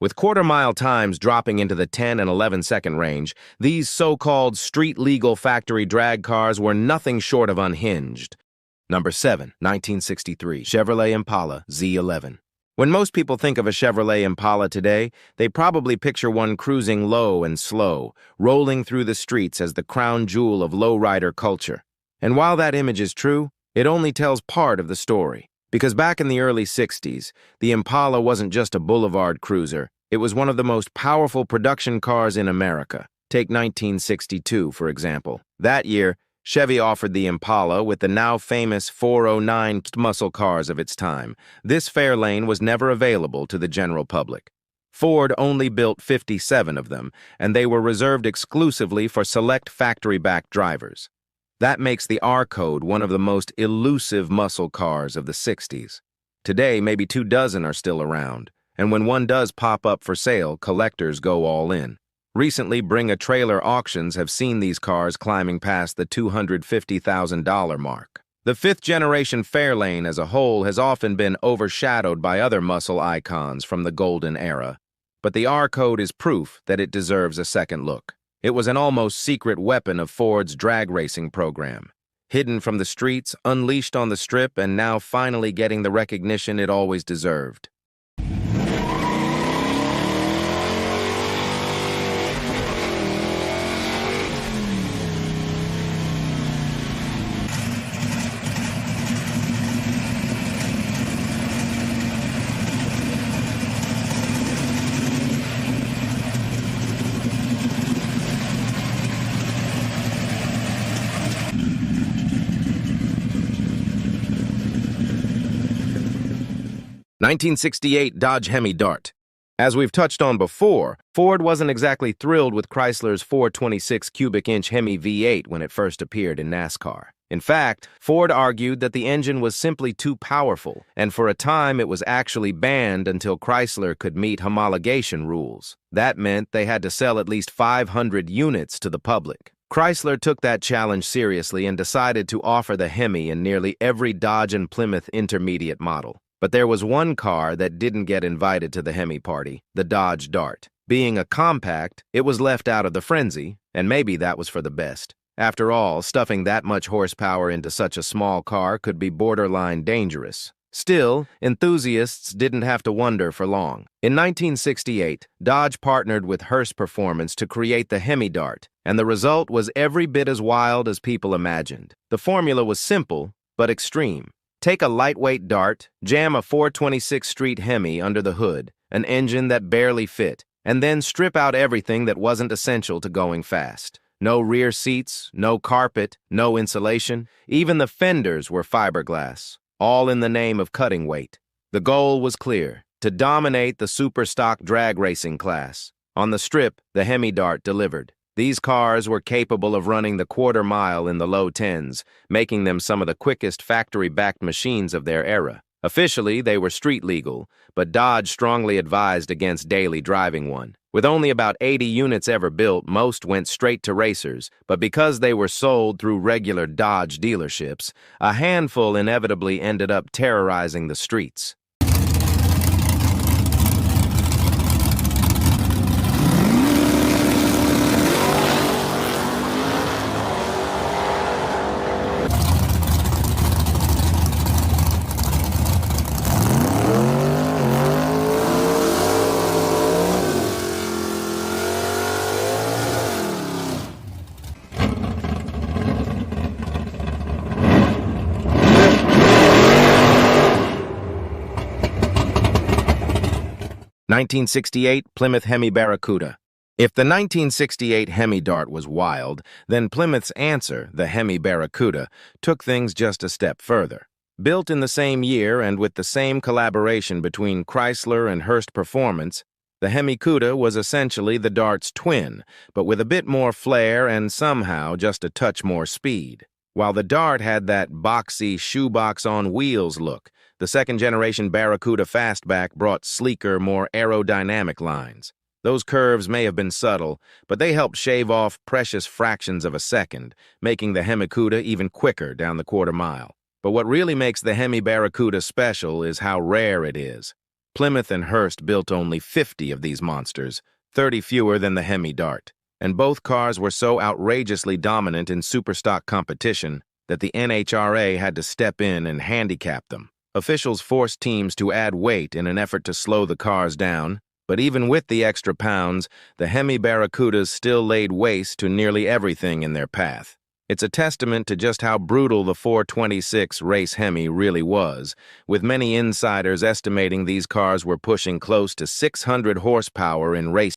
With quarter-mile times dropping into the 10 and 11-second range, these so-called street-legal factory drag cars were nothing short of unhinged. Number 7, 1963, Chevrolet Impala Z11. When most people think of a Chevrolet Impala today, they probably picture one cruising low and slow, rolling through the streets as the crown jewel of lowrider culture. And while that image is true, it only tells part of the story. Because back in the early 60s, the Impala wasn't just a boulevard cruiser, it was one of the most powerful production cars in America. Take 1962, for example. That year, Chevy offered the Impala with the now famous 409 muscle cars of its time. This Fairlane was never available to the general public. Ford only built 57 of them, and they were reserved exclusively for select factory-backed drivers. That makes the R Code one of the most elusive muscle cars of the 60s. Today, maybe 24 are still around, and when one does pop up for sale, collectors go all in. Recently, bring-a-trailer auctions have seen these cars climbing past the $250,000 mark. The fifth-generation Fairlane as a whole has often been overshadowed by other muscle icons from the golden era, but the R Code is proof that it deserves a second look. It was an almost secret weapon of Ford's drag racing program. Hidden from the streets, unleashed on the strip, and now finally getting the recognition it always deserved. 1968 Dodge Hemi Dart. As we've touched on before, Ford wasn't exactly thrilled with Chrysler's 426 cubic inch Hemi V8 when it first appeared in NASCAR. In fact, Ford argued that the engine was simply too powerful, and for a time it was actually banned until Chrysler could meet homologation rules. That meant they had to sell at least 500 units to the public. Chrysler took that challenge seriously and decided to offer the Hemi in nearly every Dodge and Plymouth intermediate model. But there was one car that didn't get invited to the Hemi party, the Dodge Dart. Being a compact, it was left out of the frenzy, and maybe that was for the best. After all, stuffing that much horsepower into such a small car could be borderline dangerous. Still, enthusiasts didn't have to wonder for long. In 1968, Dodge partnered with Hearst Performance to create the Hemi Dart, and the result was every bit as wild as people imagined. The formula was simple, but extreme. Take a lightweight Dart, jam a 426 Street Hemi under the hood, an engine that barely fit, and then strip out everything that wasn't essential to going fast. No rear seats, no carpet, no insulation. Even the fenders were fiberglass, all in the name of cutting weight. The goal was clear: to dominate the superstock drag racing class. On the strip, the Hemi Dart delivered. These cars were capable of running the quarter mile in the low tens, making them some of the quickest factory-backed machines of their era. Officially, they were street legal, but Dodge strongly advised against daily driving one. With only about 80 units ever built, most went straight to racers, but because they were sold through regular Dodge dealerships, a handful inevitably ended up terrorizing the streets. 1968 Plymouth Hemi Barracuda. If the 1968 Hemi Dart was wild, then Plymouth's answer, the Hemi Barracuda, took things just a step further. Built in the same year and with the same collaboration between Chrysler and Hearst Performance, the Hemi Cuda was essentially the Dart's twin, but with a bit more flair and somehow just a touch more speed. While the Dart had that boxy shoebox on wheels look, the second-generation Barracuda Fastback brought sleeker, more aerodynamic lines. Those curves may have been subtle, but they helped shave off precious fractions of a second, making the Hemi Cuda even quicker down the quarter mile. But what really makes the Hemi Barracuda special is how rare it is. Plymouth and Hurst built only 50 of these monsters, 30 fewer than the Hemi Dart, and both cars were so outrageously dominant in superstock competition that the NHRA had to step in and handicap them. Officials forced teams to add weight in an effort to slow the cars down, but even with the extra pounds, the Hemi Barracudas still laid waste to nearly everything in their path. It's a testament to just how brutal the 426 race Hemi really was, with many insiders estimating these cars were pushing close to 600 horsepower in race